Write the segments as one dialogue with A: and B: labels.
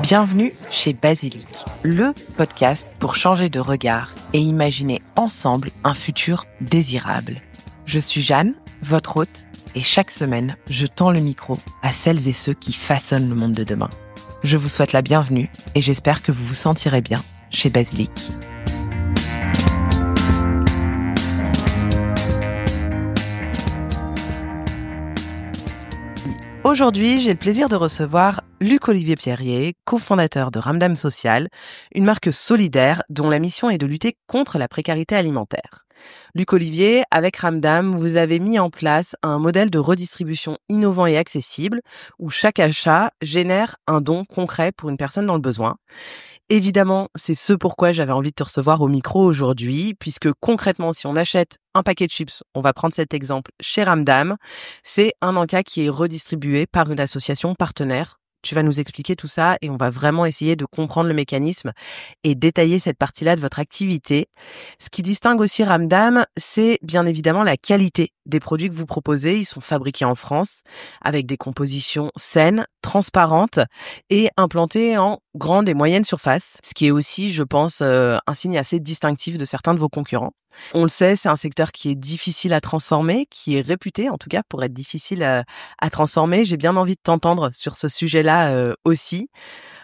A: Bienvenue chez Basilic, le podcast pour changer de regard et imaginer ensemble un futur désirable. Je suis Jeanne, votre hôte, et chaque semaine, je tends le micro à celles et ceux qui façonnent le monde de demain. Je vous souhaite la bienvenue et j'espère que vous vous sentirez bien chez Basilic. Aujourd'hui, j'ai le plaisir de recevoir Luc-Olivier Pierrier, cofondateur de Ramdam Social, une marque solidaire dont la mission est de lutter contre la précarité alimentaire. Luc-Olivier, avec Ramdam, vous avez mis en place un modèle de redistribution innovant et accessible où chaque achat génère un don concret pour une personne dans le besoin. Évidemment, c'est ce pourquoi j'avais envie de te recevoir au micro aujourd'hui, puisque concrètement, si on achète un paquet de chips, on va prendre cet exemple chez Ramdam, c'est un encas qui est redistribué par une association partenaire. Tu vas nous expliquer tout ça et on va vraiment essayer de comprendre le mécanisme et détailler cette partie-là de votre activité. Ce qui distingue aussi Ramdam, c'est bien évidemment la qualité des produits que vous proposez. Ils sont fabriqués en France avec des compositions saines, transparentes et implantées en grande et moyenne surface, ce qui est aussi, je pense, un signe assez distinctif de certains de vos concurrents. On le sait, c'est un secteur qui est difficile à transformer, qui est réputé en tout cas pour être difficile à transformer. J'ai bien envie de t'entendre sur ce sujet-là aussi.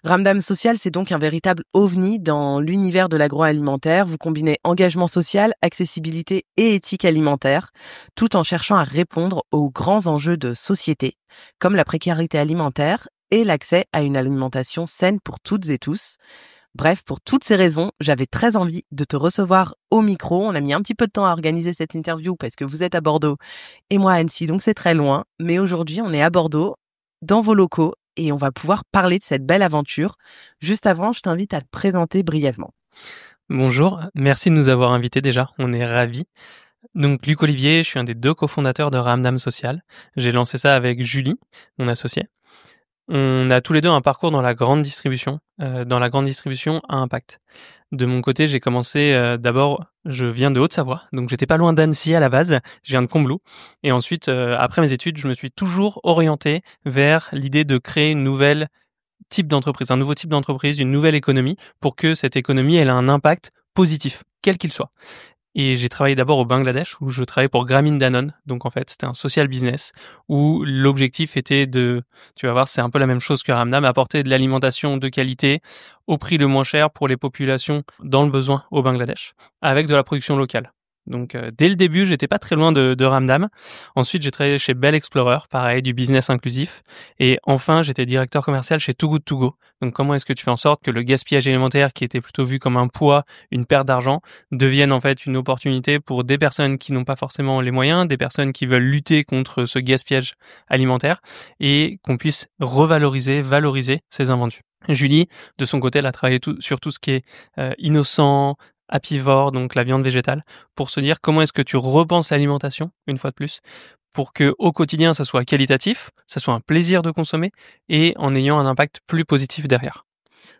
A: Ramdam Social, c'est donc un véritable ovni dans l'univers de l'agroalimentaire. Vous combinez engagement social, accessibilité et éthique alimentaire, tout en cherchant à répondre aux grands enjeux de société, comme la précarité alimentaire et l'accès à une alimentation saine pour toutes et tous. Bref, pour toutes ces raisons, j'avais très envie de te recevoir au micro. On a mis un petit peu de temps à organiser cette interview parce que vous êtes à Bordeaux et moi à Annecy, donc c'est très loin. Mais aujourd'hui, on est à Bordeaux, dans vos locaux, et on va pouvoir parler de cette belle aventure. Juste avant, je t'invite à te présenter brièvement.
B: Bonjour, merci de nous avoir invités déjà, on est ravis. Donc Luc-Olivier, je suis un des 2 cofondateurs de Ramdam Social. J'ai lancé ça avec Julie, mon associée. On a tous les 2 un parcours dans la grande distribution à impact. De mon côté, j'ai commencé d'abord, je viens de Haute-Savoie, donc j'étais pas loin d'Annecy à la base, je viens de Combloux. Et ensuite, après mes études, je me suis toujours orienté vers l'idée de créer un nouveau type d'entreprise, une nouvelle économie, pour que cette économie ait un impact positif, quel qu'il soit. Et j'ai travaillé d'abord au Bangladesh, où je travaillais pour Grameen Danone. Donc en fait, c'était un social business où l'objectif était tu vas voir, c'est un peu la même chose que Ramdam, apporter de l'alimentation de qualité au prix le moins cher pour les populations dans le besoin au Bangladesh, avec de la production locale. Donc dès le début, j'étais pas très loin de Ramdam. Ensuite, j'ai travaillé chez Bell Explorer, pareil, du business inclusif. Et enfin, j'étais directeur commercial chez Too Good To Go. Donc comment est-ce que tu fais en sorte que le gaspillage alimentaire, qui était plutôt vu comme un poids, une perte d'argent, devienne en fait une opportunité pour des personnes qui n'ont pas forcément les moyens, des personnes qui veulent lutter contre ce gaspillage alimentaire et qu'on puisse valoriser ces invendus. Julie, de son côté, elle a travaillé sur tout ce qui est innocent, apivore, donc la viande végétale, pour se dire comment est-ce que tu repenses l'alimentation, une fois de plus, pour que au quotidien ça soit qualitatif, ça soit un plaisir de consommer et en ayant un impact plus positif derrière.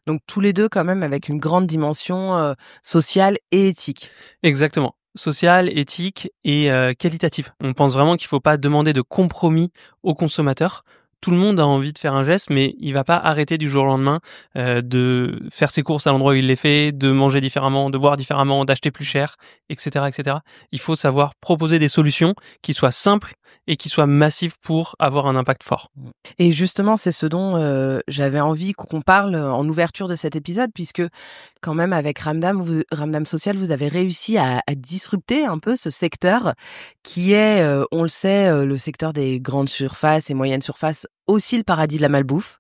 A: Donc tous les 2 quand même avec une grande dimension sociale et éthique.
B: Exactement. Sociale, éthique et qualitative. On pense vraiment qu'il ne faut pas demander de compromis aux consommateurs. Tout le monde a envie de faire un geste, mais il va pas arrêter du jour au lendemain de faire ses courses à l'endroit où il les fait, de manger différemment, de boire différemment, d'acheter plus cher, etc., etc. Il faut savoir proposer des solutions qui soient simples et qui soient massives pour avoir un impact fort.
A: Et justement, c'est ce dont j'avais envie qu'on parle en ouverture de cet épisode, puisque quand même avec Ramdam Social, vous avez réussi à disrupter un peu ce secteur qui est, on le sait, le secteur des grandes surfaces et moyennes surfaces, aussi le paradis de la malbouffe.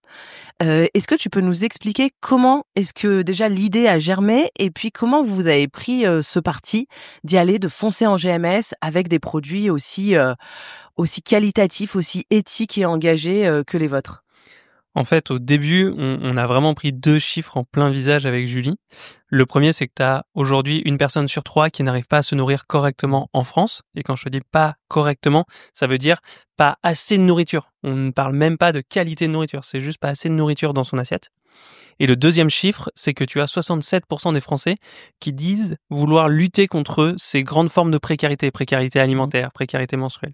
A: Est-ce que tu peux nous expliquer comment est-ce que déjà l'idée a germé et puis comment vous avez pris ce parti d'y aller, de foncer en GMS avec des produits aussi qualitatifs, aussi éthiques et engagés que les vôtres?
B: En fait, au début, on a vraiment pris 2 chiffres en plein visage avec Julie. Le premier, c'est que tu as aujourd'hui une personne sur 3 qui n'arrive pas à se nourrir correctement en France. Et quand je te dis pas correctement, ça veut dire pas assez de nourriture. On ne parle même pas de qualité de nourriture, c'est juste pas assez de nourriture dans son assiette. Et le deuxième chiffre, c'est que tu as 67% des Français qui disent vouloir lutter contre ces grandes formes de précarité, précarité alimentaire, précarité menstruelle.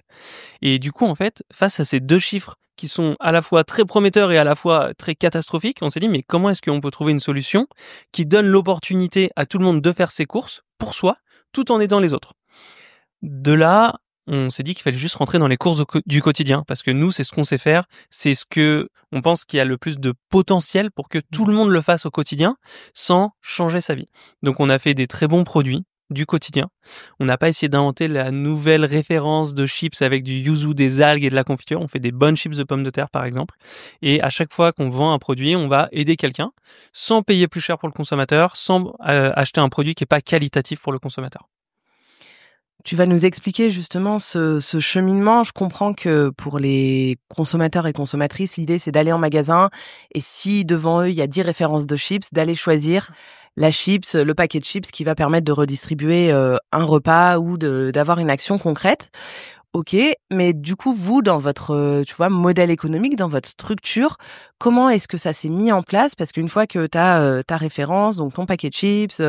B: Et du coup, en fait, face à ces deux chiffres qui sont à la fois très prometteurs et à la fois très catastrophiques, on s'est dit, mais comment est-ce qu'on peut trouver une solution qui donne l'opportunité à tout le monde de faire ses courses pour soi, tout en aidant les autres? De là, on s'est dit qu'il fallait juste rentrer dans les courses du quotidien, parce que nous, c'est ce qu'on sait faire, c'est ce que on pense qu'il y a le plus de potentiel pour que tout le monde le fasse au quotidien, sans changer sa vie. Donc on a fait des très bons produits du quotidien. On n'a pas essayé d'inventer la nouvelle référence de chips avec du yuzu, des algues et de la confiture. On fait des bonnes chips de pommes de terre, par exemple. Et à chaque fois qu'on vend un produit, on va aider quelqu'un, sans payer plus cher pour le consommateur, sans acheter un produit qui est pas qualitatif pour le consommateur.
A: Tu vas nous expliquer justement ce cheminement. Je comprends que pour les consommateurs et consommatrices, l'idée c'est d'aller en magasin et si devant eux il y a 10 références de chips, d'aller choisir la chips, le paquet de chips qui va permettre de redistribuer un repas ou d'avoir une action concrète. OK, mais du coup, vous, dans votre, tu vois, modèle économique, dans votre structure, comment est-ce que ça s'est mis en place? Parce qu'une fois que tu as, ta référence, donc ton paquet de chips,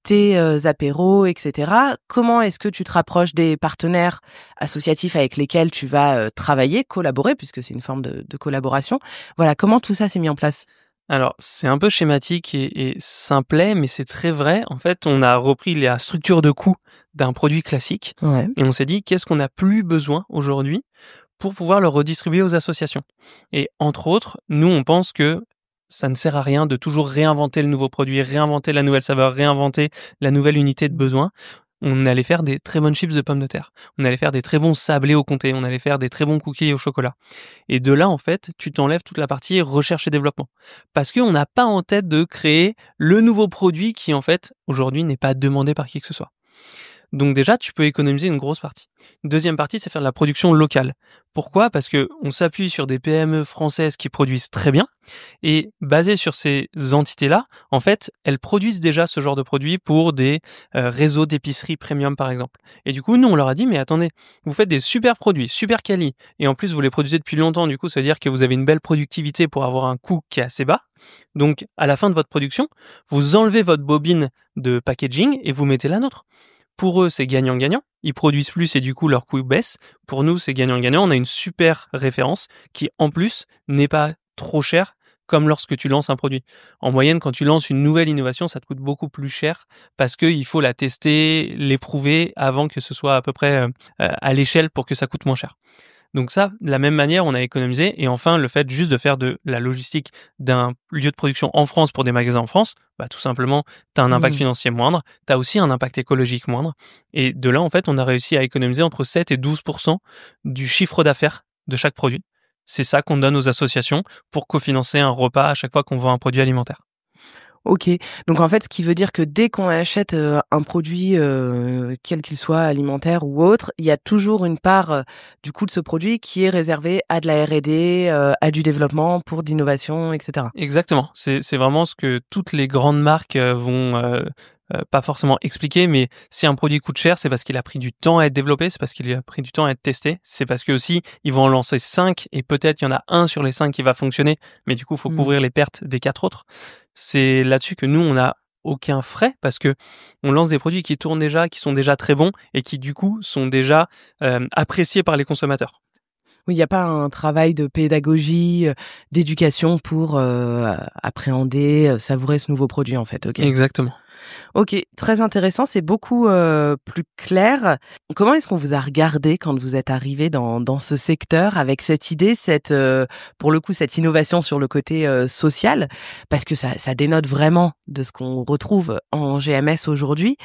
A: tes, apéros et cetera, comment est-ce que tu te rapproches des partenaires associatifs avec lesquels tu vas, travailler, collaborer, puisque c'est une forme de collaboration? Voilà, comment tout ça s'est mis en place?
B: Alors, c'est un peu schématique et simplet, mais c'est très vrai. En fait, on a repris la structure de coût d'un produit classique
A: Ouais.
B: et on s'est dit qu'est-ce qu'on n'a plus besoin aujourd'hui pour pouvoir le redistribuer aux associations. Et entre autres, nous, on pense que ça ne sert à rien de toujours réinventer le nouveau produit, réinventer la nouvelle saveur, réinventer la nouvelle unité de besoin. On allait faire des très bonnes chips de pommes de terre. On allait faire des très bons sablés au comté. On allait faire des très bons cookies au chocolat. Et de là, en fait, tu t'enlèves toute la partie recherche et développement. Parce qu'on n'a pas en tête de créer le nouveau produit qui, en fait, aujourd'hui, n'est pas demandé par qui que ce soit. Donc déjà, tu peux économiser une grosse partie. Deuxième partie, c'est faire de la production locale. Pourquoi? Parce que on s'appuie sur des PME françaises qui produisent très bien et basé sur ces entités-là, en fait, elles produisent déjà ce genre de produits pour des réseaux d'épicerie premium par exemple. Et du coup, nous on leur a dit mais attendez, vous faites des super produits, super quali et en plus vous les produisez depuis longtemps, du coup ça veut dire que vous avez une belle productivité pour avoir un coût qui est assez bas. Donc à la fin de votre production, vous enlevez votre bobine de packaging et vous mettez la nôtre. Pour eux, c'est gagnant-gagnant. Ils produisent plus et du coup, leur coût baisse. Pour nous, c'est gagnant-gagnant. On a une super référence qui, en plus, n'est pas trop chère comme lorsque tu lances un produit. En moyenne, quand tu lances une nouvelle innovation, ça te coûte beaucoup plus cher parce qu'il faut la tester, l'éprouver avant que ce soit à peu près à l'échelle pour que ça coûte moins cher. Donc ça, de la même manière, on a économisé. Et enfin, le fait juste de faire de la logistique d'un lieu de production en France pour des magasins en France, bah, tout simplement, tu as un impact
A: Mmh.
B: financier moindre, tu as aussi un impact écologique moindre. Et de là, en fait, on a réussi à économiser entre 7 et 12% du chiffre d'affaires de chaque produit. C'est ça qu'on donne aux associations pour cofinancer un repas à chaque fois qu'on vend un produit alimentaire.
A: OK. Donc en fait, ce qui veut dire que dès qu'on achète, un produit, quel qu'il soit, alimentaire ou autre, il y a toujours une part, du coût de ce produit qui est réservée à de la R&D, à du développement pour de l'innovation et cetera?
B: Exactement. C'est vraiment ce que toutes les grandes marques vont pas forcément expliquer, mais si un produit coûte cher, c'est parce qu'il a pris du temps à être développé, c'est parce qu'il a pris du temps à être testé, c'est parce que aussi ils vont en lancer 5 et peut-être il y en a un sur les 5 qui va fonctionner, mais du coup, il faut
A: Mmh.
B: couvrir les pertes des 4 autres. C'est là-dessus que nous, on a aucun frais parce que on lance des produits qui tournent déjà, qui sont déjà très bons et qui du coup sont déjà appréciés par les consommateurs.
A: Oui, il y a pas un travail de pédagogie, d'éducation pour, appréhender, savourer ce nouveau produit, en fait. OK.
B: Exactement.
A: OK, très intéressant, c'est beaucoup, plus clair. Comment est-ce qu'on vous a regardé quand vous êtes arrivés dans ce secteur avec cette idée, pour le coup, cette innovation sur le côté, social? Parce que ça dénote vraiment de ce qu'on retrouve en GMS aujourd'hui.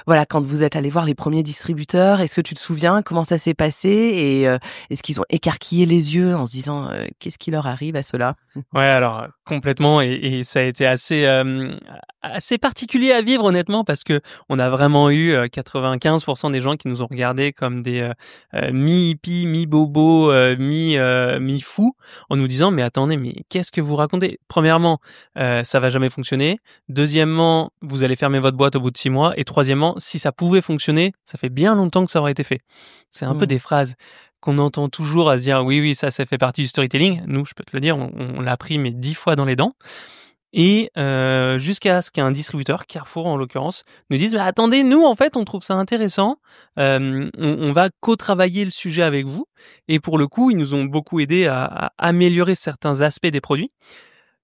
A: Voilà, quand vous êtes allés voir les premiers distributeurs, est-ce que tu te souviens comment ça s'est passé et est-ce qu'ils ont écarquillé les yeux en se disant, «Qu'est-ce qui leur arrive à ceux-là?»
B: Ouais, alors complètement et ça a été assez particulier à vivre honnêtement parce que on a vraiment eu 95% des gens qui nous ont regardés comme des mi-hippies, mi-bobos, mi-fous en nous disant mais attendez mais qu'est-ce que vous racontez? Premièrement, ça va jamais fonctionner. Deuxièmement, vous allez fermer votre boîte au bout de 6 mois et troisièmement, si ça pouvait fonctionner, ça fait bien longtemps que ça aurait été fait. C'est un peu
A: Mmh.
B: des phrases qu'on entend toujours à se dire oui, ça fait partie du storytelling. Nous, je peux te le dire, on l'a appris mais 10 fois dans les dents. Et jusqu'à ce qu'un distributeur, Carrefour en l'occurrence, nous dise bah, attendez, nous en fait on trouve ça intéressant, on va co-travailler le sujet avec vous. Et pour le coup, ils nous ont beaucoup aidé à améliorer certains aspects des produits.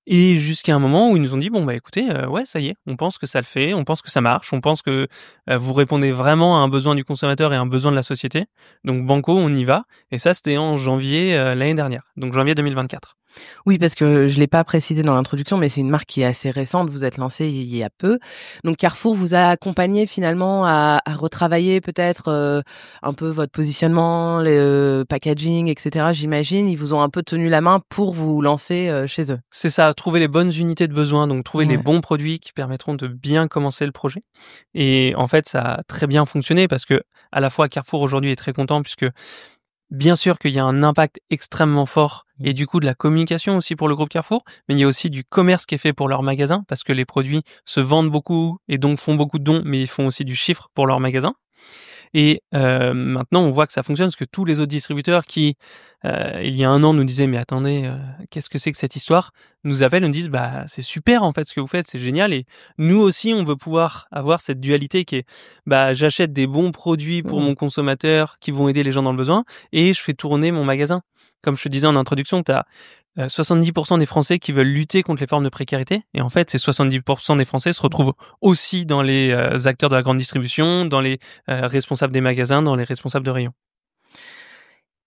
B: Et jusqu'à un moment où ils nous ont dit bon bah écoutez, ouais ça y est, on pense que ça le fait, on pense que ça marche, on pense que vous répondez vraiment à un besoin du consommateur et à un besoin de la société. Donc banco, on y va. Et ça c'était en janvier l'année dernière, donc janvier 2024.
A: Oui, parce que je l'ai pas précisé dans l'introduction, mais c'est une marque qui est assez récente. Vous êtes lancé il y a peu. Donc Carrefour vous a accompagné finalement à retravailler peut-être un peu votre positionnement, le packaging, etc. J'imagine. Ils vous ont un peu tenu la main pour vous lancer chez eux.
B: C'est ça, trouver les bonnes unités de besoin, donc trouver les
A: Ouais.
B: bons produits qui permettront de bien commencer le projet. Et en fait, ça a très bien fonctionné parce que à la fois Carrefour aujourd'hui est très content puisque bien sûr qu'il y a un impact extrêmement fort et du coup de la communication aussi pour le groupe Carrefour, mais il y a aussi du commerce qui est fait pour leur magasin parce que les produits se vendent beaucoup et donc font beaucoup de dons, mais ils font aussi du chiffre pour leur magasin. Et maintenant, on voit que ça fonctionne parce que tous les autres distributeurs qui, il y a un an, nous disaient mais attendez, qu'est-ce que c'est que cette histoire, nous appellent et nous disent bah c'est super en fait ce que vous faites, c'est génial. Et nous aussi, on veut pouvoir avoir cette dualité qui est bah j'achète des bons produits pour
A: Mmh.
B: mon consommateur qui vont aider les gens dans le besoin et je fais tourner mon magasin. Comme je te disais en introduction, tu as 70% des Français qui veulent lutter contre les formes de précarité. Et en fait, ces 70% des Français se retrouvent aussi dans les acteurs de la grande distribution, dans les responsables des magasins, dans les responsables de rayons.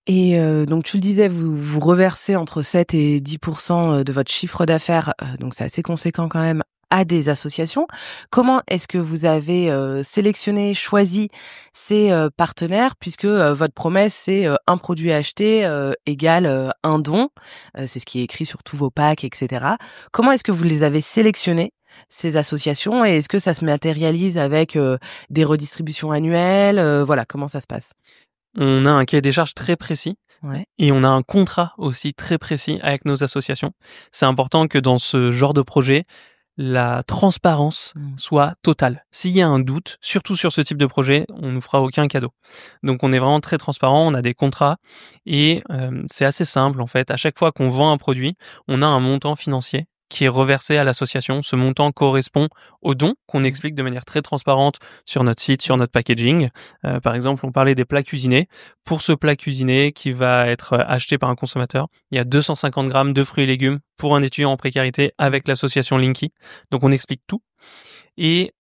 A: Et donc tu le disais, vous reversez entre 7 et 10% de votre chiffre d'affaires, donc c'est assez conséquent quand même, à des associations. Comment est-ce que vous avez sélectionné, choisi ces partenaires puisque votre promesse c'est un produit acheté égale un don, c'est ce qui est écrit sur tous vos packs, etc. Comment est-ce que vous les avez sélectionnés, ces associations, et est-ce que ça se matérialise avec des redistributions annuelles, voilà, comment ça se passe?
B: On a un cahier des charges très précis
A: Ouais.
B: et on a un contrat aussi très précis avec nos associations. C'est important que dans ce genre de projet, la transparence
A: Mmh.
B: soit totale. S'il y a un doute, surtout sur ce type de projet, on nous fera aucun cadeau. Donc on est vraiment très transparent, on a des contrats et c'est assez simple en fait. À chaque fois qu'on vend un produit, on a un montant financier qui est reversé à l'association. Ce montant correspond au don qu'on
A: Mmh.
B: explique de manière très transparente sur notre site, sur notre packaging. Par exemple, on parlait des plats cuisinés. Pour ce plat cuisiné qui va être acheté par un consommateur, il y a 250 grammes de fruits et légumes pour un étudiant en précarité avec l'association Linky. Donc on explique tout. Et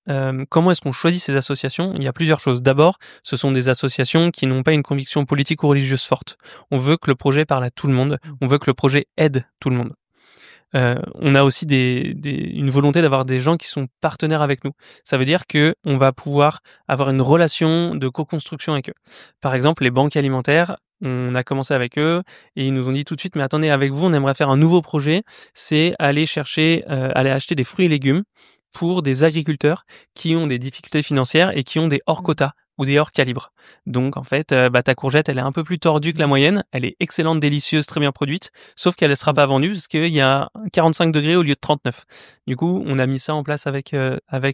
B: comment est-ce qu'on choisit ces associations? Il y a plusieurs choses. D'abord, ce sont des associations qui n'ont pas une conviction politique ou religieuse forte. On veut que le projet parle à tout le monde.
A: Mmh.
B: On veut que le projet aide tout le monde. On a aussi une volonté d'avoir des gens qui sont partenaires avec nous. Ça veut dire que on va pouvoir avoir une relation de co-construction avec eux. Par exemple, les banques alimentaires, on a commencé avec eux et ils nous ont dit tout de suite, mais attendez, avec vous, on aimerait faire un nouveau projet, c'est aller chercher, aller acheter des fruits et légumes pour des agriculteurs qui ont des difficultés financières et qui ont des hors quotas ou des hors calibres. Donc en fait, bah, ta courgette, elle est un peu plus tordue que la moyenne, elle est excellente, délicieuse, très bien produite, sauf qu'elle ne sera pas vendue parce qu'il y a 45 degrés au lieu de 39. Du coup, on a mis ça en place avec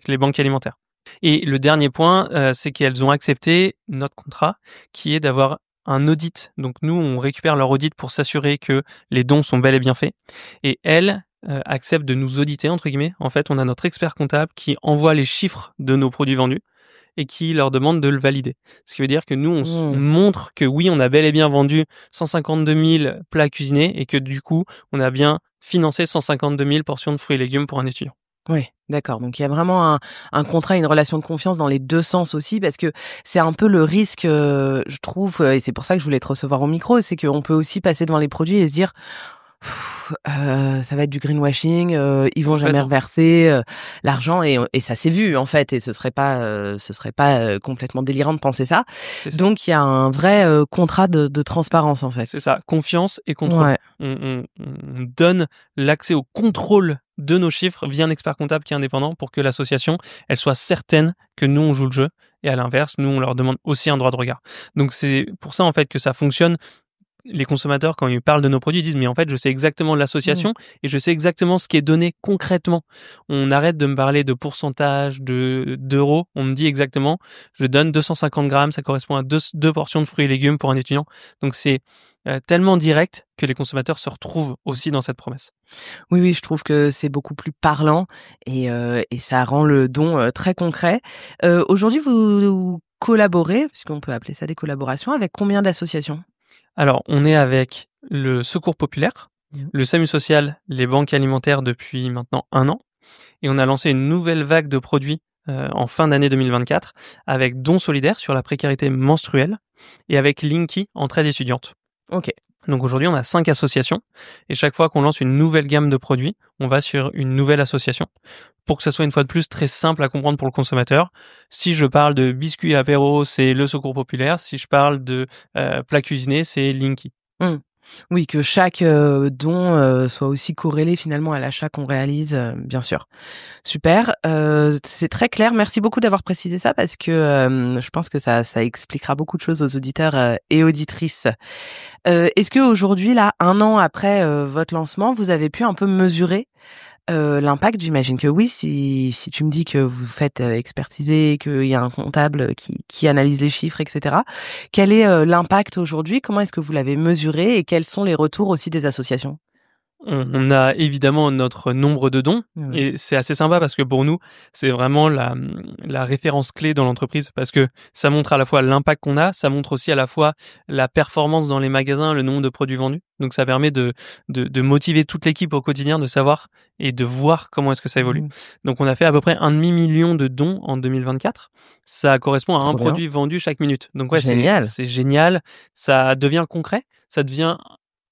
B: les banques alimentaires. Et le dernier point, c'est qu'elles ont accepté notre contrat, qui est d'avoir un audit. Donc nous, on récupère leur audit pour s'assurer que les dons sont bel et bien faits. Et elles acceptent de nous auditer, entre guillemets. En fait, on a notre expert comptable qui envoie les chiffres de nos produits vendus et qui leur demande de le valider. Ce qui veut dire que nous, on
A: Mmh.
B: montre que oui, on a bel et bien vendu 152 000 plats cuisinés et que du coup, on a bien financé 152 000 portions de fruits et légumes pour un étudiant.
A: Ouais, d'accord. Donc il y a vraiment un contrat, une relation de confiance dans les 2 sens aussi, parce que c'est un peu le risque, je trouve, et c'est pour ça que je voulais te recevoir au micro, c'est qu'on peut aussi passer devant les produits et se dire: Ça va être du greenwashing, ils vont jamais
B: Complètement.
A: reverser l'argent, et ça s'est vu en fait, et ce serait pas complètement délirant de penser ça.
B: C'est ça.
A: Donc il y a un vrai contrat de transparence en fait.
B: C'est ça, confiance et contrôle.
A: Ouais.
B: On donne l'accès au contrôle de nos chiffres via un expert comptable qui est indépendant pour que l'association, elle soit certaine que nous, on joue le jeu. Et à l'inverse, nous, on leur demande aussi un droit de regard. Donc c'est pour ça, en fait, que ça fonctionne. Les consommateurs, quand ils parlent de nos produits, ils disent mais en fait je sais exactement
A: Mmh.
B: l'association et je sais exactement ce qui est donné concrètement. On arrête de me parler de pourcentage, d'euros. On me dit exactement, je donne 250 grammes, ça correspond à deux portions de fruits et légumes pour un étudiant. Donc c'est tellement directe que les consommateurs se retrouvent aussi dans cette promesse.
A: Oui, je trouve que c'est beaucoup plus parlant et ça rend le don très concret. Aujourd'hui, vous collaborez, puisqu'on peut appeler ça des collaborations, avec combien d'associations?
B: Alors, on est avec le Secours populaire, le SAMU social, les banques alimentaires depuis maintenant 1 an, et on a lancé une nouvelle vague de produits en fin d'année 2024 avec Dons solidaires sur la précarité menstruelle et avec Linky entraide étudiante.
A: Ok.
B: Donc aujourd'hui, on a 5 associations et chaque fois qu'on lance une nouvelle gamme de produits, on va sur une nouvelle association pour que ça soit une fois de plus très simple à comprendre pour le consommateur. Si je parle de biscuits apéro, c'est le Secours populaire. Si je parle de plats cuisinés, c'est Linky.
A: Oui, que chaque don soit aussi corrélé finalement à l'achat qu'on réalise, bien sûr. Super, c'est très clair. Merci beaucoup d'avoir précisé ça parce que je pense que ça expliquera beaucoup de choses aux auditeurs et auditrices. Est-ce qu'aujourd'hui, là, 1 an après votre lancement, vous avez pu un peu mesurer l'impact? J'imagine que oui, si tu me dis que vous faites expertiser, qu'il y a un comptable qui analyse les chiffres, etc. Quel est l'impact aujourd'hui? Comment est-ce que vous l'avez mesuré et quels sont les retours aussi des associations?
B: On a évidemment notre nombre de dons et c'est assez sympa parce que pour nous, c'est vraiment la référence clé dans l'entreprise parce que ça montre à la fois l'impact qu'on a, ça montre aussi à la fois la performance dans les magasins, le nombre de produits vendus. Donc ça permet de motiver toute l'équipe au quotidien, de savoir et de voir comment est-ce que ça évolue. Donc on a fait à peu près 1,5 million de dons en 2024. Ça correspond à un produit vendu chaque minute. Donc ouais, c'est génial. Ça devient concret, ça devient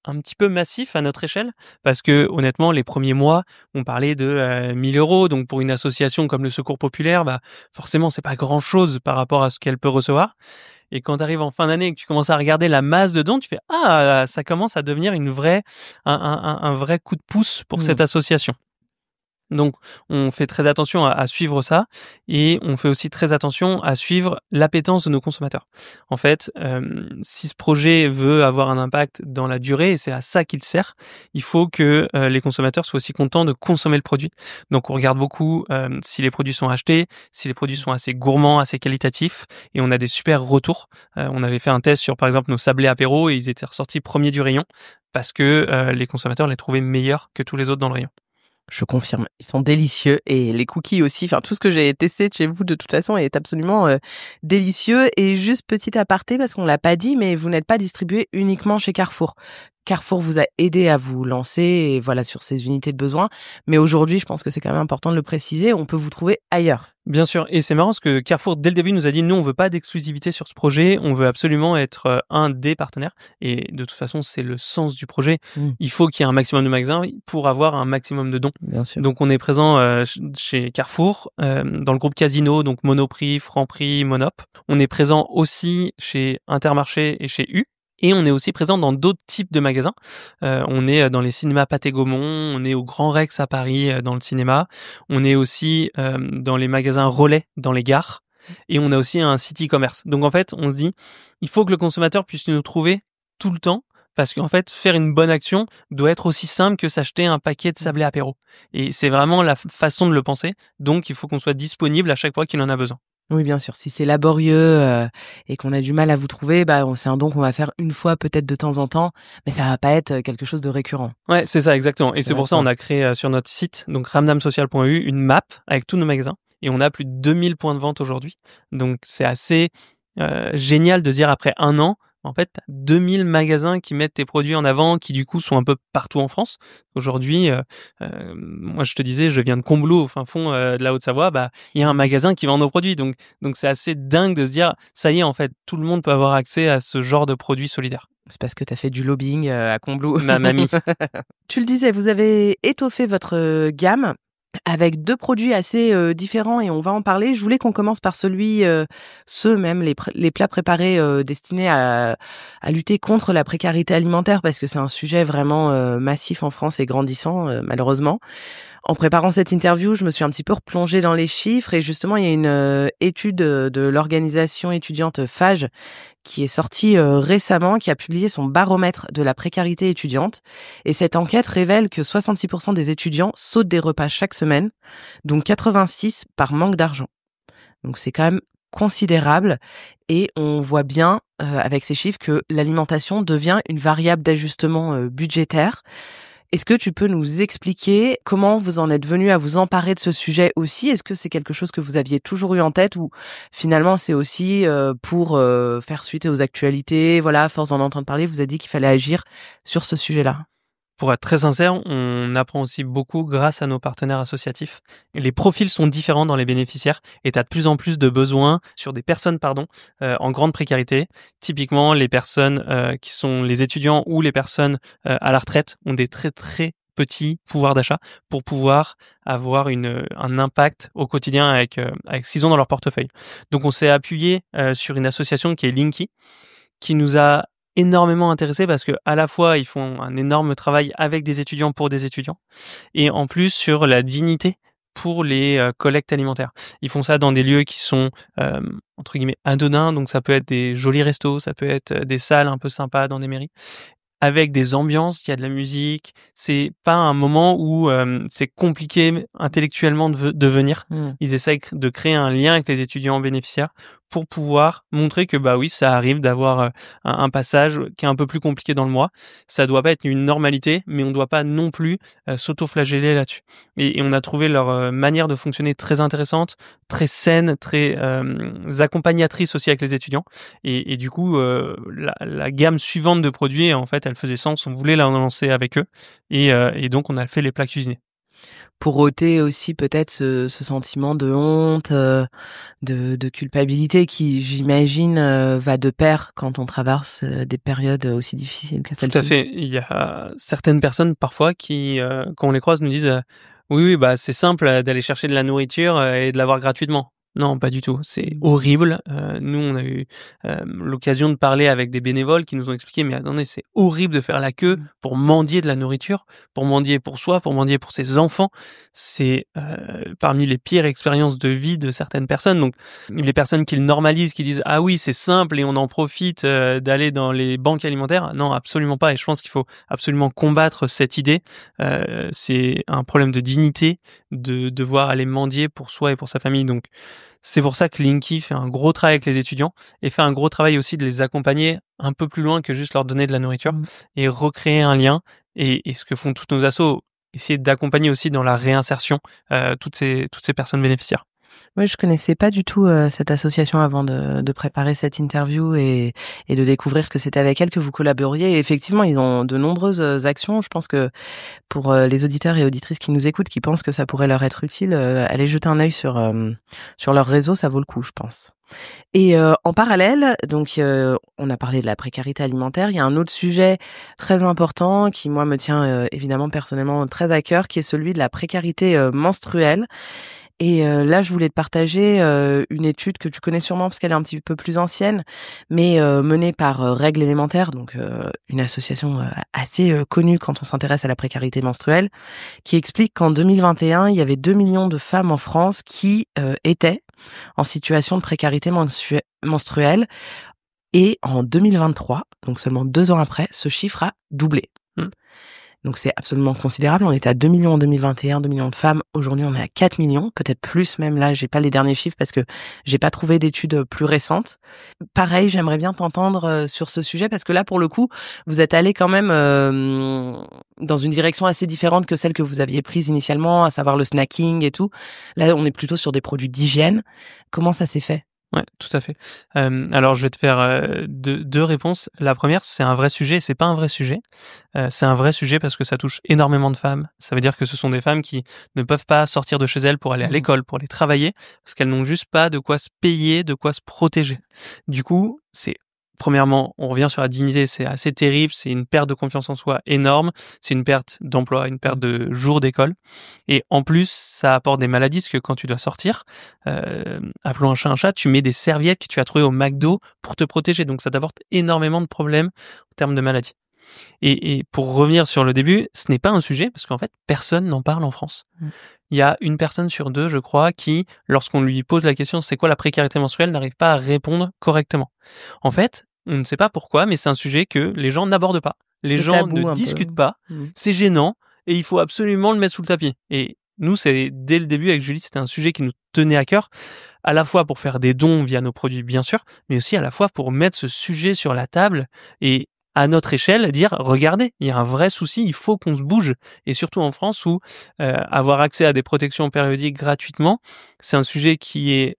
B: un petit peu massif à notre échelle parce que honnêtement les premiers mois on parlait de 1 000 €, donc pour une association comme le Secours populaire forcément c'est pas grand chose par rapport à ce qu'elle peut recevoir, et quand tu arrives en fin d'année et que tu commences à regarder la masse de dons, tu fais ça commence à devenir un vrai coup de pouce pour cette association. Donc, on fait très attention à suivre ça et on fait aussi très attention à suivre l'appétence de nos consommateurs. En fait, si ce projet veut avoir un impact dans la durée, et c'est à ça qu'il sert, il faut que les consommateurs soient aussi contents de consommer le produit. Donc, on regarde beaucoup si les produits sont achetés, si les produits sont assez gourmands, assez qualitatifs, et on a des super retours. On avait fait un test sur, par exemple, nos sablés apéro et ils étaient ressortis premiers du rayon parce que les consommateurs les trouvaient meilleurs que tous les autres dans le rayon.
A: Je confirme, ils sont délicieux et les cookies aussi, enfin tout ce que j'ai testé de chez vous de toute façon est absolument délicieux. Et juste petit aparté parce qu'on l'a pas dit, mais vous n'êtes pas distribué uniquement chez Carrefour. Carrefour vous a aidé à vous lancer et voilà sur ces unités de besoin, mais aujourd'hui, je pense que c'est quand même important de le préciser, on peut vous trouver ailleurs.
B: Bien sûr, et c'est marrant parce que Carrefour, dès le début, nous a dit nous, on veut pas d'exclusivité sur ce projet, on veut absolument être un des partenaires. Et de toute façon, c'est le sens du projet. Il faut qu'il y ait un maximum de magasins pour avoir un maximum de dons.
A: Bien sûr.
B: Donc, on est présent chez Carrefour, dans le groupe Casino, donc Monoprix, Franprix, Monop. On est présent aussi chez Intermarché et chez U. Et on est aussi présent dans d'autres types de magasins. On est dans les cinémas Pathé Gaumont, on est au Grand Rex à Paris dans le cinéma. On est aussi dans les magasins relais dans les gares. Et on a aussi un site e-commerce. Donc en fait, on se dit, il faut que le consommateur puisse nous trouver tout le temps. Parce qu'en fait, faire une bonne action doit être aussi simple que s'acheter un paquet de sablés apéro. Et c'est vraiment la façon de le penser. Donc il faut qu'on soit disponible à chaque fois qu'il en a besoin.
A: Oui, bien sûr. Si c'est laborieux et qu'on a du mal à vous trouver, c'est un don qu'on va faire une fois peut-être de temps en temps, mais ça va pas être quelque chose de récurrent.
B: Ouais, c'est ça, exactement. Et c'est pour ça on a créé sur notre site, donc ramdamsocial.eu, une map avec tous nos magasins. Et on a plus de 2000 points de vente aujourd'hui. Donc c'est assez génial de se dire après 1 an, en fait, t'as 2000 magasins qui mettent tes produits en avant, qui du coup sont un peu partout en France. Aujourd'hui, moi je te disais, je viens de Combloux, au fin fond de la Haute-Savoie, il y a un magasin qui vend nos produits. Donc c'est assez dingue de se dire, ça y est, en fait, tout le monde peut avoir accès à ce genre de produits solidaires.
A: C'est parce que tu as fait du lobbying à Combloux.
B: Ma mamie.
A: Tu le disais, vous avez étoffé votre gamme avec 2 produits assez différents et on va en parler. Je voulais qu'on commence par les plats préparés destinés à lutter contre la précarité alimentaire parce que c'est un sujet vraiment massif en France et grandissant malheureusement. En préparant cette interview, je me suis un petit peu replongée dans les chiffres et justement, il y a une étude de l'organisation étudiante FAGE qui est sortie récemment, qui a publié son baromètre de la précarité étudiante. Et cette enquête révèle que 66% des étudiants sautent des repas chaque semaine, donc 86 par manque d'argent. Donc c'est quand même considérable et on voit bien avec ces chiffres que l'alimentation devient une variable d'ajustement budgétaire. Est-ce que tu peux nous expliquer comment vous en êtes venu à vous emparer de ce sujet aussi? Est-ce que c'est quelque chose que vous aviez toujours eu en tête ou finalement c'est aussi pour faire suite aux actualités, voilà, à force d'en entendre parler, vous a dit qu'il fallait agir sur ce sujet-là?
B: Pour être très sincère, on apprend aussi beaucoup grâce à nos partenaires associatifs. Les profils sont différents dans les bénéficiaires et tu as de plus en plus de besoins sur des personnes en grande précarité. Typiquement, les personnes qui sont les étudiants ou les personnes à la retraite ont des très très petits pouvoirs d'achat pour pouvoir avoir un impact au quotidien avec ce qu'ils ont dans leur portefeuille. Donc on s'est appuyé sur une association qui est Linky, qui nous a énormément intéressés parce que à la fois ils font un énorme travail avec des étudiants pour des étudiants et en plus sur la dignité pour les collectes alimentaires. Ils font ça dans des lieux qui sont entre guillemets anodins, donc ça peut être des jolis restos, ça peut être des salles un peu sympas dans des mairies avec des ambiances, il y a de la musique, c'est pas un moment où c'est compliqué intellectuellement de venir. Ils essayent de créer un lien avec les étudiants bénéficiaires pour pouvoir montrer que bah oui, ça arrive d'avoir un passage qui est un peu plus compliqué dans le mois. Ça doit pas être une normalité, mais on doit pas non plus s'auto-flageller là-dessus. Et on a trouvé leur manière de fonctionner très intéressante, très saine, très accompagnatrice aussi avec les étudiants. Et du coup, la gamme suivante de produits, en fait, elle faisait sens. On voulait la lancer avec eux. Et donc, on a fait les plats cuisinés.
A: Pour ôter aussi peut-être ce sentiment de honte, de culpabilité qui, j'imagine, va de pair quand on traverse des périodes aussi difficiles que celle-ci.
B: Tout à fait. Il y a certaines personnes parfois qui, quand on les croise, nous disent oui, bah c'est simple d'aller chercher de la nourriture et de l'avoir gratuitement. Non, pas du tout. C'est horrible. Nous, on a eu l'occasion de parler avec des bénévoles qui nous ont expliqué, mais attendez, c'est horrible de faire la queue pour mendier de la nourriture, pour mendier pour soi, pour mendier pour ses enfants. C'est parmi les pires expériences de vie de certaines personnes. Donc, les personnes qui le normalisent, qui disent « Ah oui, c'est simple et on en profite d'aller dans les banques alimentaires », non, absolument pas. Et je pense qu'il faut absolument combattre cette idée. C'est un problème de dignité de devoir aller mendier pour soi et pour sa famille. Donc, c'est pour ça que Linky fait un gros travail avec les étudiants et fait un gros travail aussi de les accompagner un peu plus loin que juste leur donner de la nourriture et recréer un lien. Et ce que font toutes nos assos, essayer d'accompagner aussi dans la réinsertion toutes ces personnes bénéficiaires.
A: Oui, je connaissais pas du tout cette association avant de préparer cette interview et de découvrir que c'était avec elle que vous collaboriez. Et effectivement, ils ont de nombreuses actions. Je pense que pour les auditeurs et auditrices qui nous écoutent, qui pensent que ça pourrait leur être utile, aller jeter un œil sur leur réseau, ça vaut le coup, je pense. Et en parallèle, donc on a parlé de la précarité alimentaire. Il y a un autre sujet très important qui, moi, me tient évidemment personnellement très à cœur, qui est celui de la précarité menstruelle. Et là, je voulais te partager une étude que tu connais sûrement parce qu'elle est un petit peu plus ancienne, mais menée par Règles élémentaires, donc une association assez connue quand on s'intéresse à la précarité menstruelle, qui explique qu'en 2021, il y avait 2 millions de femmes en France qui étaient en situation de précarité menstruelle. Et en 2023, donc seulement 2 ans après, ce chiffre a doublé. Donc c'est absolument considérable. On était à 2 millions en 2021, 2 millions de femmes. Aujourd'hui, on est à 4 millions, peut-être plus même. Là, j'ai pas les derniers chiffres parce que j'ai pas trouvé d'études plus récentes. Pareil, j'aimerais bien t'entendre sur ce sujet parce que là, pour le coup, vous êtes allé quand même dans une direction assez différente que celle que vous aviez prise initialement, à savoir le snacking et tout. Là, on est plutôt sur des produits d'hygiène. Comment ça s'est fait ?
B: Ouais, tout à fait. Alors, je vais te faire deux réponses. La première, c'est un vrai sujet. C'est pas un vrai sujet. C'est un vrai sujet parce que ça touche énormément de femmes. Ça veut dire que ce sont des femmes qui ne peuvent pas sortir de chez elles pour aller à l'école, pour aller travailler, parce qu'elles n'ont juste pas de quoi se payer, de quoi se protéger. Du coup, premièrement, on revient sur la dignité, c'est assez terrible, c'est une perte de confiance en soi énorme, c'est une perte d'emploi, une perte de jours d'école. Et en plus, ça apporte des maladies, parce que quand tu dois sortir, appelons un chat, tu mets des serviettes que tu as trouvées au McDo pour te protéger. Donc ça t'apporte énormément de problèmes en termes de maladies. Et pour revenir sur le début, ce n'est pas un sujet, parce qu'en fait, personne n'en parle en France. Il y a une personne sur deux, je crois, qui, lorsqu'on lui pose la question « c'est quoi la précarité menstruelle ?», n'arrive pas à répondre correctement. En fait, on ne sait pas pourquoi, mais c'est un sujet que les gens n'abordent pas. Les gens ne discutent pas, c'est gênant, et il faut absolument le mettre sous le tapis. Et Nous, c'est dès le début avec Julie, c'était un sujet qui nous tenait à cœur, à la fois pour faire des dons via nos produits, bien sûr, mais aussi à la fois pour mettre ce sujet sur la table et à notre échelle, dire regardez, il y a un vrai souci, il faut qu'on se bouge. Et surtout en France où avoir accès à des protections périodiques gratuitement, c'est un sujet qui est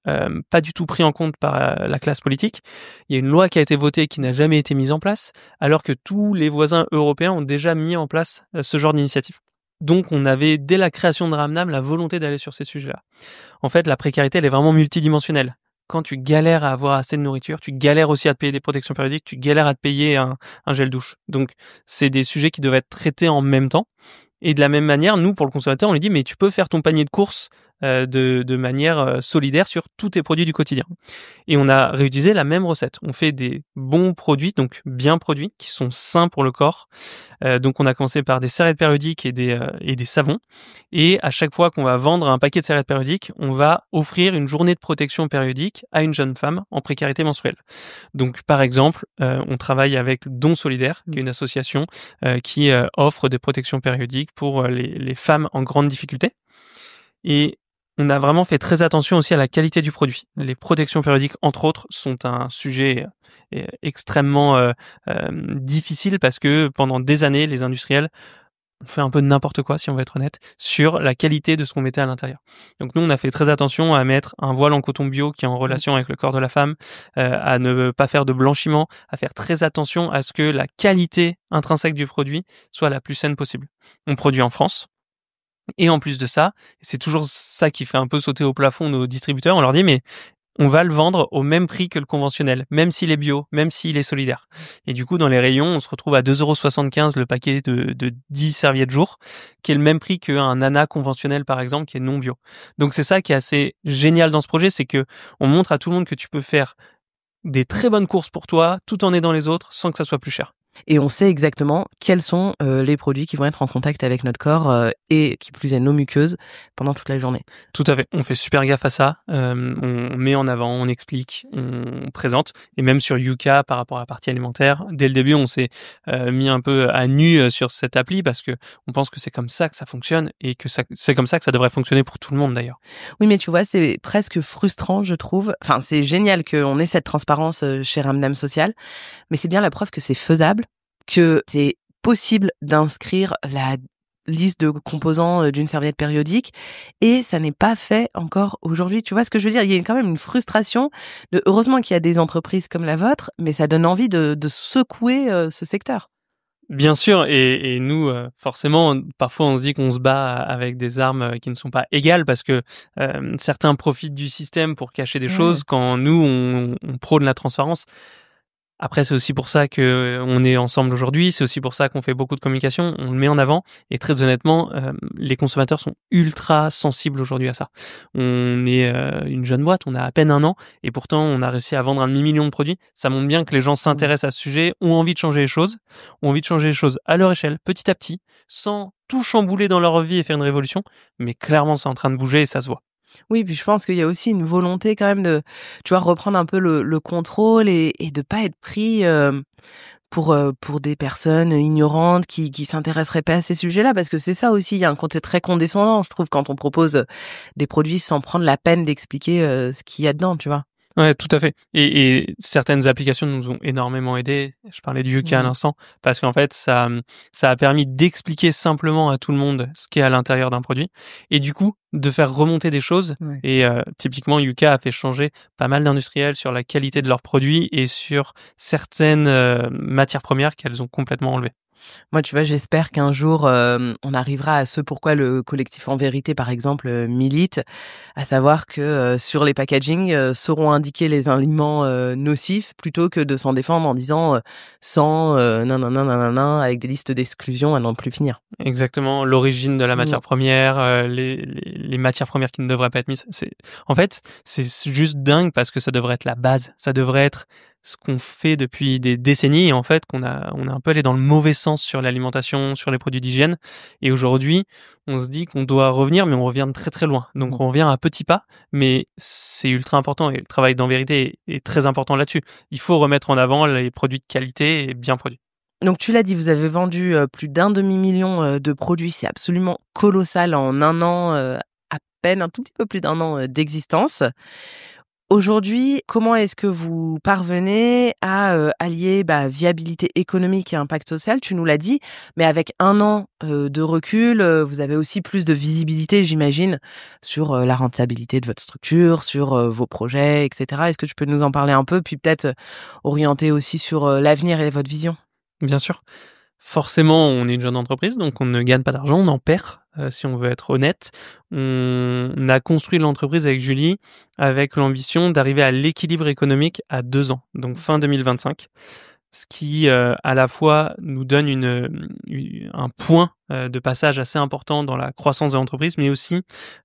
B: pas du tout pris en compte par la classe politique. Il y a une loi qui a été votée qui n'a jamais été mise en place, alors que tous les voisins européens ont déjà mis en place ce genre d'initiative. Donc on avait dès la création de Ramdam la volonté d'aller sur ces sujets-là. En fait, la précarité, elle est vraiment multidimensionnelle. Quand tu galères à avoir assez de nourriture, tu galères aussi à te payer des protections périodiques, tu galères à te payer un gel douche. Donc, c'est des sujets qui doivent être traités en même temps. Et de la même manière, nous, pour le consommateur, on lui dit, mais tu peux faire ton panier de courses de manière solidaire sur tous tes produits du quotidien. Et on a réutilisé la même recette. On fait des bons produits, donc bien produits, qui sont sains pour le corps. Donc on a commencé par des serviettes périodiques et des savons. Et à chaque fois qu'on va vendre un paquet de serviettes périodiques, on va offrir une journée de protection périodique à une jeune femme en précarité menstruelle. Donc par exemple, on travaille avec Don Solidaire, qui est une association qui offre des protections périodiques pour les femmes en grande difficulté. Et on a vraiment fait très attention aussi à la qualité du produit. Les protections périodiques, entre autres, sont un sujet extrêmement difficile parce que pendant des années, les industriels ont fait un peu n'importe quoi, si on veut être honnête, sur la qualité de ce qu'on mettait à l'intérieur. Donc nous, on a fait très attention à mettre un voile en coton bio qui est en relation avec le corps de la femme, à ne pas faire de blanchiment, à faire très attention à ce que la qualité intrinsèque du produit soit la plus saine possible. On produit en France. Et en plus de ça, c'est toujours ça qui fait un peu sauter au plafond nos distributeurs, on leur dit mais on va le vendre au même prix que le conventionnel, même s'il est bio, même s'il est solidaire. Et du coup, dans les rayons, on se retrouve à 2,75 € le paquet de 10 serviettes jour, qui est le même prix qu'un Nana conventionnel, par exemple, qui est non bio. Donc c'est ça qui est assez génial dans ce projet, c'est que on montre à tout le monde que tu peux faire des très bonnes courses pour toi, tout en aidant les autres, sans que ça soit plus cher.
A: Et on sait exactement quels sont les produits qui vont être en contact avec notre corps et qui plus est nos muqueuses pendant toute la journée.
B: Tout à fait, on fait super gaffe à ça, on met en avant, on explique, on présente, et même sur Yuka par rapport à la partie alimentaire, dès le début on s'est mis un peu à nu sur cette appli parce que on pense que c'est comme ça que ça fonctionne et que c'est comme ça que ça devrait fonctionner pour tout le monde d'ailleurs.
A: Oui, mais tu vois, c'est presque frustrant, je trouve. Enfin, c'est génial qu'on ait cette transparence chez Ramdam Social, mais c'est bien la preuve que c'est faisable, que c'est possible d'inscrire la liste de composants d'une serviette périodique et ça n'est pas fait encore aujourd'hui. Tu vois ce que je veux dire? Il y a quand même une frustration. Heureusement qu'il y a des entreprises comme la vôtre, mais ça donne envie de secouer ce secteur.
B: Bien sûr, et nous, forcément, parfois on se dit qu'on se bat avec des armes qui ne sont pas égales parce que certains profitent du système pour cacher des choses quand nous, on prône la transparence. Après, c'est aussi pour ça que on est ensemble aujourd'hui. C'est aussi pour ça qu'on fait beaucoup de communication. On le met en avant. Et très honnêtement, les consommateurs sont ultra sensibles aujourd'hui à ça. On est une jeune boîte, on a à peine 1 an, et pourtant on a réussi à vendre 1 demi-million de produits. Ça montre bien que les gens s'intéressent à ce sujet, ont envie de changer les choses, à leur échelle, petit à petit, sans tout chambouler dans leur vie et faire une révolution. Mais clairement, c'est en train de bouger et ça se voit.
A: Oui, puis je pense qu'il y a aussi une volonté quand même de, tu vois, reprendre un peu le contrôle et de pas être pris pour des personnes ignorantes qui s'intéresseraient pas à ces sujets-là, parce que c'est ça aussi, il y a un côté très condescendant, je trouve, quand on propose des produits sans prendre la peine d'expliquer ce qu'il y a dedans, tu vois.
B: Ouais, tout à fait. Et certaines applications nous ont énormément aidés. Je parlais du Yuka à l'instant parce qu'en fait, ça a permis d'expliquer simplement à tout le monde ce qui est à l'intérieur d'un produit et du coup de faire remonter des choses.
A: Ouais.
B: Et typiquement, Yuka a fait changer pas mal d'industriels sur la qualité de leurs produits et sur certaines matières premières qu'elles ont complètement enlevées.
A: Moi, tu vois, j'espère qu'un jour, on arrivera à ce pourquoi le collectif En Vérité, par exemple, milite, à savoir que sur les packaging seront indiqués les aliments nocifs plutôt que de s'en défendre en disant sans nanana avec des listes d'exclusion à n'en plus finir.
B: Exactement, l'origine de la matière première, les matières premières qui ne devraient pas être mises. En fait, c'est juste dingue parce que ça devrait être la base. Ça devrait être ce qu'on fait depuis des décennies et en fait on a un peu allé dans le mauvais sens sur l'alimentation, sur les produits d'hygiène. Et aujourd'hui, on se dit qu'on doit revenir, mais on revient de très très loin. Donc on revient à petits pas, mais c'est ultra important et le travail d'En Vérité est très important là-dessus. Il faut remettre en avant les produits de qualité et bien produits.
A: Donc tu l'as dit, vous avez vendu, plus d'1 demi-million, de produits. C'est absolument colossal en 1 an, à peine, un tout petit peu plus d'1 an, d'existence. Aujourd'hui, comment est-ce que vous parvenez à, allier, viabilité économique et impact social? Tu nous l'as dit, mais avec 1 an, de recul, vous avez aussi plus de visibilité, j'imagine, sur, la rentabilité de votre structure, sur, vos projets et cetera. Est-ce que tu peux nous en parler un peu? Puis peut-être, orienter aussi sur, l'avenir et votre vision?
B: Bien sûr. Forcément, on est une jeune entreprise, donc on ne gagne pas d'argent, on en perd, si on veut être honnête. On a construit l'entreprise avec Julie, avec l'ambition d'arriver à l'équilibre économique à 2 ans, donc fin 2025. Ce qui, à la fois nous donne un point, de passage assez important dans la croissance de l'entreprise, mais aussi,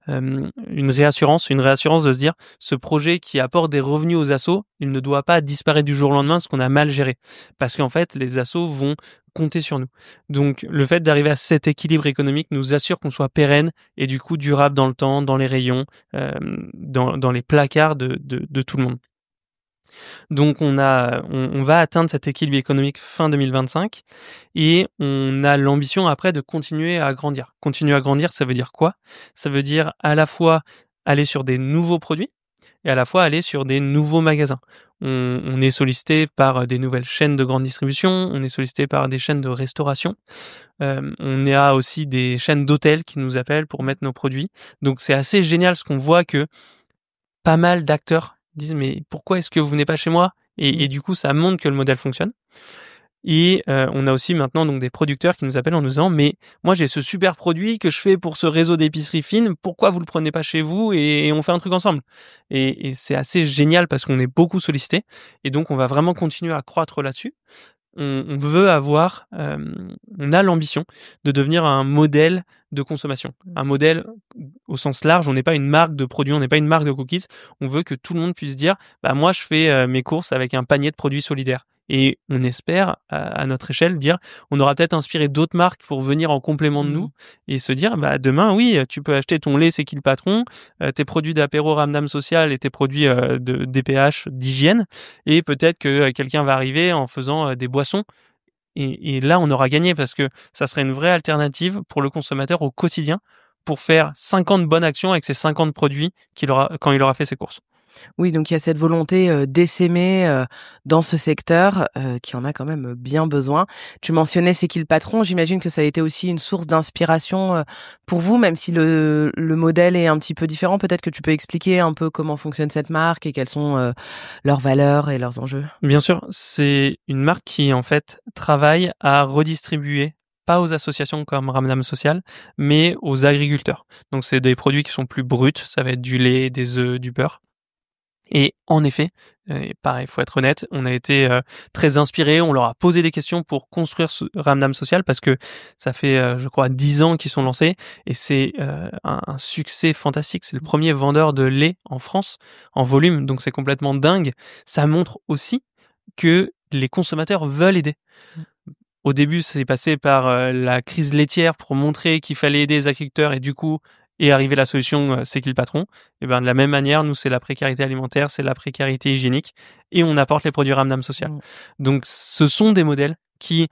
B: une réassurance de se dire: «Ce projet qui apporte des revenus aux assos, il ne doit pas disparaître du jour au lendemain parce qu'on a mal géré». Parce qu'en fait, les assos vont compter sur nous. Donc le fait d'arriver à cet équilibre économique nous assure qu'on soit pérenne et du coup durable dans le temps, dans les rayons, dans les placards de tout le monde. Donc on va atteindre cet équilibre économique fin 2025 et on a l'ambition après de continuer à grandir. Continuer à grandir, ça veut dire quoi? Ça veut dire à la fois aller sur des nouveaux produits et à la fois aller sur des nouveaux magasins. On est sollicité par des nouvelles chaînes de grande distribution, on est sollicité par des chaînes de restauration, on a aussi des chaînes d'hôtels qui nous appellent pour mettre nos produits. Donc c'est assez génial parce qu'on voit que pas mal d'acteurs disent: «Mais pourquoi est-ce que vous venez pas chez moi?» Et du coup, ça montre que le modèle fonctionne et on a aussi maintenant donc des producteurs qui nous appellent en nous disant: «Mais moi, j'ai ce super produit que je fais pour ce réseau d'épiceries fines, pourquoi vous le prenez pas chez vous et on fait un truc ensemble?» Et c'est assez génial parce qu'on est beaucoup sollicités et donc on va vraiment continuer à croître là-dessus. On veut avoir, on a l'ambition de devenir un modèle de consommation. Un modèle au sens large, on n'est pas une marque de produits, on n'est pas une marque de cookies. On veut que tout le monde puisse dire: «Bah, moi, je fais, mes courses avec un panier de produits solidaires» et on espère, à notre échelle, dire on aura peut-être inspiré d'autres marques pour venir en complément de
A: Mmh.
B: nous et se dire: «Bah, demain, oui, tu peux acheter ton lait C'est qui le patron, tes produits d'apéro Ramdam Social et tes produits, de DPH, d'hygiène et peut-être que, quelqu'un va arriver en faisant, des boissons et là, on aura gagné parce que ça serait une vraie alternative pour le consommateur au quotidien pour faire 50 bonnes actions avec ces 50 produits qu'il aura quand il aura fait ses courses.
A: Oui, donc il y a cette volonté, d'essaimer, dans ce secteur, qui en a quand même, bien besoin. Tu mentionnais C'est qui le patron? J'imagine que ça a été aussi une source d'inspiration, pour vous, même si le modèle est un petit peu différent. Peut-être que tu peux expliquer un peu comment fonctionne cette marque et quelles sont, leurs valeurs et leurs enjeux?
B: Bien sûr, c'est une marque qui, en fait, travaille à redistribuer, pas aux associations comme Ramdam Social, mais aux agriculteurs. Donc c'est des produits qui sont plus bruts, ça va être du lait, des œufs, du beurre. Et en effet, et pareil, faut être honnête, on a été, très inspirés, on leur a posé des questions pour construire ce Ramdam Social parce que ça fait, je crois 10 ans qu'ils sont lancés et c'est, un succès fantastique. C'est le premier vendeur de lait en France en volume, donc c'est complètement dingue. Ça montre aussi que les consommateurs veulent aider. Au début, ça s'est passé par, la crise laitière pour montrer qu'il fallait aider les agriculteurs et du coup est arrivée la solution, C'est qui le patron? Et ben, de la même manière, nous, c'est la précarité alimentaire, c'est la précarité hygiénique et on apporte les produits Ramdam Social.
A: Mmh.
B: Donc ce sont des modèles qui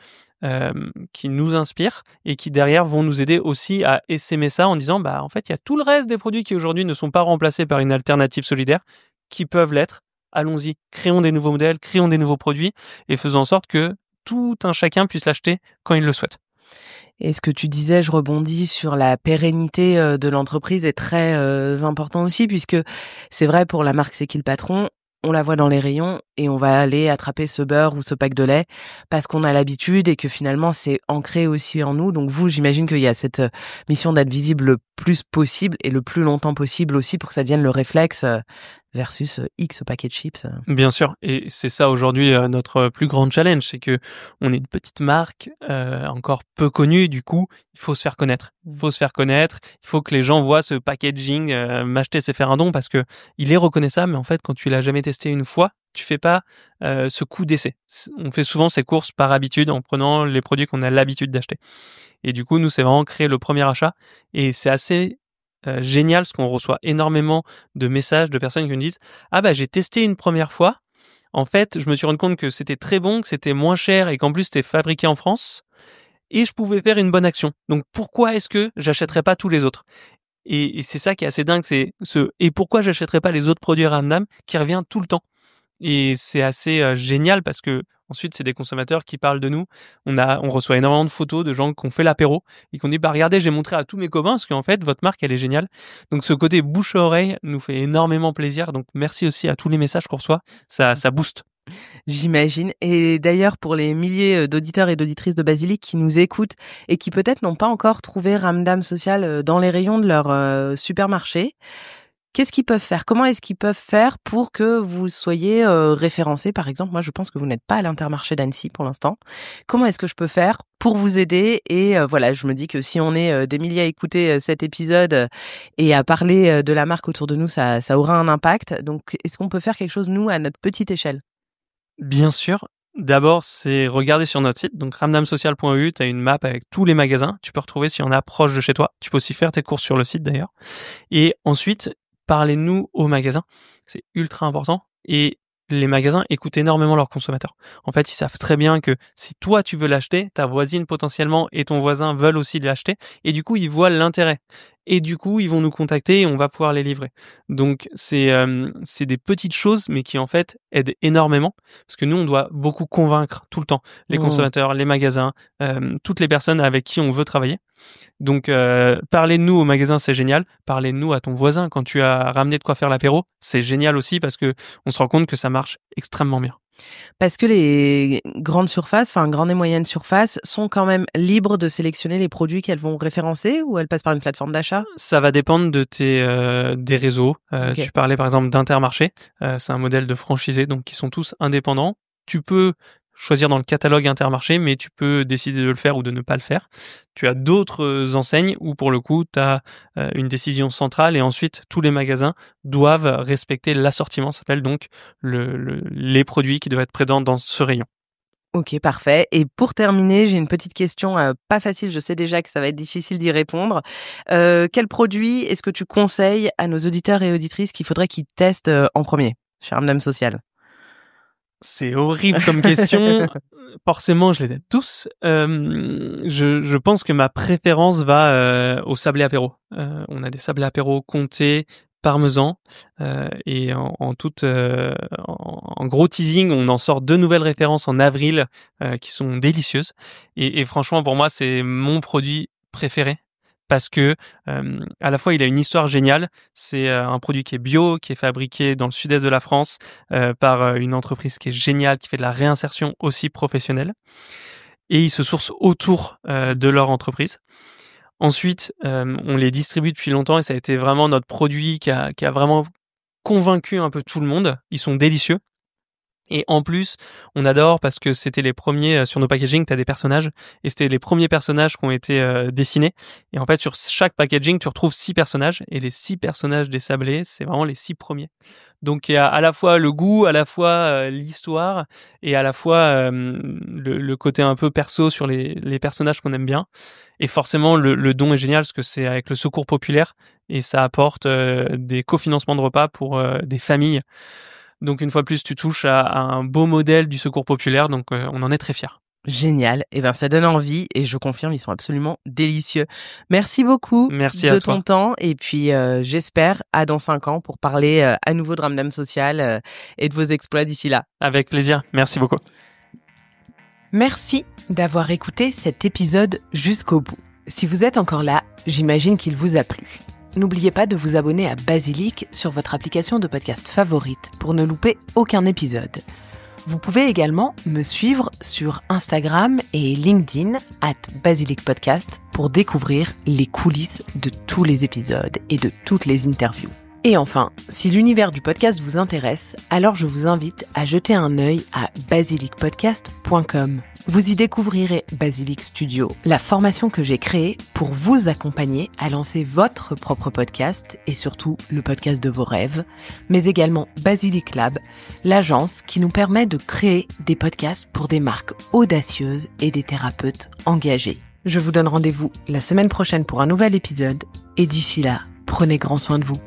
B: nous inspirent et qui derrière vont nous aider aussi à essaimer ça en disant: «Bah, en fait, il y a tout le reste des produits qui aujourd'hui ne sont pas remplacés par une alternative solidaire, qui peuvent l'être. Allons-y, créons des nouveaux modèles, créons des nouveaux produits et faisons en sorte que tout un chacun puisse l'acheter quand il le souhaite».
A: Et ce que tu disais, je rebondis sur la pérennité, de l'entreprise est très, important aussi puisque c'est vrai pour la marque C'est qui le patron, on la voit dans les rayons et on va aller attraper ce beurre ou ce pack de lait parce qu'on a l'habitude et que finalement c'est ancré aussi en nous. Donc vous, j'imagine qu'il y a cette, mission d'être visible le plus possible et le plus longtemps possible aussi pour que ça devienne le réflexe, versus, X paquet de chips.
B: Bien sûr, et c'est ça aujourd'hui, notre plus grand challenge, c'est que on est une petite marque, encore peu connue, du coup, il faut se faire connaître. Il faut se faire connaître, il faut que les gens voient ce packaging, m'acheter c'est faire un don parce que il est reconnaissable, mais en fait, quand tu l'as jamais testé une fois, tu fais pas, ce coup d'essai. On fait souvent ces courses par habitude en prenant les produits qu'on a l'habitude d'acheter et du coup, nous, c'est vraiment créer le premier achat et c'est assez génial parce qu'on reçoit énormément de messages de personnes qui nous disent: «Ah bah, j'ai testé une première fois, En fait, je me suis rendu compte que c'était très bon, que c'était moins cher et qu'en plus c'était fabriqué en France et je pouvais faire une bonne action. Donc pourquoi est-ce que j'achèterais pas tous les autres? Et c'est ça qui est assez dingue, c'est et pourquoi j'achèterais pas les autres produits Ramdam qui revient tout le temps. Et c'est assez génial parce que ensuite c'est des consommateurs qui parlent de nous. On reçoit énormément de photos de gens qui ont fait l'apéro et qui ont dit bah regardez, j'ai montré à tous mes copains parce qu'en fait votre marque elle est géniale. Donc ce côté bouche à oreille nous fait énormément plaisir. Donc merci aussi à tous les messages qu'on reçoit, ça booste.
A: J'imagine. Et d'ailleurs, pour les milliers d'auditeurs et d'auditrices de Basilic qui nous écoutent et qui peut-être n'ont pas encore trouvé Ramdam Social dans les rayons de leur supermarché, qu'est-ce qu'ils peuvent faire? Comment est-ce qu'ils peuvent faire pour que vous soyez référencés? Par exemple, moi, je pense que vous n'êtes pas à l'Intermarché d'Annecy pour l'instant. Comment est-ce que je peux faire pour vous aider? Et voilà, je me dis que si on est des milliers à écouter cet épisode et à parler de la marque autour de nous, ça aura un impact. Donc, est-ce qu'on peut faire quelque chose, nous, à notre petite échelle?
B: Bien sûr. D'abord, c'est regarder sur notre site, donc ramdamsocial.eu, tu as une map avec tous les magasins, tu peux retrouver s'il y en a proche de chez toi, tu peux aussi faire tes courses sur le site d'ailleurs. Et ensuite, parlez-nous aux magasins, c'est ultra important. Et les magasins écoutent énormément leurs consommateurs. En fait, ils savent très bien que si toi tu veux l'acheter, ta voisine potentiellement et ton voisin veulent aussi l'acheter, et du coup ils voient l'intérêt. Et du coup, ils vont nous contacter et on va pouvoir les livrer. Donc c'est des petites choses, mais qui en fait aident énormément, parce que nous on doit beaucoup convaincre tout le temps les consommateurs, les magasins, toutes les personnes avec qui on veut travailler. Donc parler de nous au magasin, c'est génial. Parler de nous à ton voisin quand tu as ramené de quoi faire l'apéro, c'est génial aussi parce que on se rend compte que ça marche extrêmement bien.
A: Parce que les grandes surfaces, enfin grandes et moyennes surfaces, sont quand même libres de sélectionner les produits qu'elles vont référencer ou elles passent par une plateforme d'achat?
B: Ça va dépendre de des réseaux.
A: Ok.
B: Tu parlais par exemple d'Intermarché. C'est un modèle de franchisé, donc qui sont tous indépendants. Tu peux choisir dans le catalogue Intermarché, mais tu peux décider de le faire ou de ne pas le faire. Tu as d'autres enseignes où pour le coup, tu as une décision centrale et ensuite tous les magasins doivent respecter l'assortiment, ça s'appelle donc les produits qui doivent être présents dans ce rayon.
A: Ok, parfait. Et pour terminer, j'ai une petite question pas facile. Je sais déjà que ça va être difficile d'y répondre. Quel produit est-ce que tu conseilles à nos auditeurs et auditrices qu'il faudrait qu'ils testent en premier chez Ramdam Social?
B: C'est horrible comme question. Forcément, je les aime tous. Je pense que ma préférence va au sablé apéro. On a des sablés apéro comté, parmesan, et en gros teasing, on en sort 2 nouvelles références en avril qui sont délicieuses. Et franchement, pour moi, c'est mon produit préféré. Parce que à la fois il a une histoire géniale, c'est un produit qui est bio, qui est fabriqué dans le sud-est de la France par une entreprise qui est géniale, qui fait de la réinsertion aussi professionnelle, et ils se sourcent autour de leur entreprise. Ensuite, on les distribue depuis longtemps et ça a été vraiment notre produit qui a vraiment convaincu un peu tout le monde. Ils sont délicieux. Et en plus, on adore parce que c'était les premiers sur nos packaging, t'as des personnages et c'était les premiers personnages qui ont été dessinés. Et en fait, sur chaque packaging, tu retrouves 6 personnages et les 6 personnages des sablés, c'est vraiment les 6 premiers. Donc il y a à la fois le goût, à la fois l'histoire et à la fois le côté un peu perso sur les personnages qu'on aime bien. Et forcément, le don est génial parce que c'est avec le Secours populaire et ça apporte des cofinancements de repas pour des familles. Donc une fois de plus, tu touches à un beau modèle du Secours populaire, donc on en est très fiers.
A: Génial. Eh ben, ça donne envie et je confirme, ils sont absolument délicieux. Merci beaucoup
B: Merci
A: de
B: à
A: ton
B: toi.
A: temps et puis j'espère à dans 5 ans pour parler à nouveau de Ramdam Social et de vos exploits d'ici là.
B: Avec plaisir. Merci beaucoup.
A: Merci d'avoir écouté cet épisode jusqu'au bout. Si vous êtes encore là, j'imagine qu'il vous a plu. N'oubliez pas de vous abonner à Basilic sur votre application de podcast favorite pour ne louper aucun épisode. Vous pouvez également me suivre sur Instagram et LinkedIn @basilicpodcast pour découvrir les coulisses de tous les épisodes et de toutes les interviews. Et enfin, si l'univers du podcast vous intéresse, alors je vous invite à jeter un œil à basilicpodcast.com. Vous y découvrirez Basilic Studio, la formation que j'ai créée pour vous accompagner à lancer votre propre podcast et surtout le podcast de vos rêves, mais également Basilic Lab, l'agence qui nous permet de créer des podcasts pour des marques audacieuses et des thérapeutes engagés. Je vous donne rendez-vous la semaine prochaine pour un nouvel épisode et d'ici là, prenez grand soin de vous.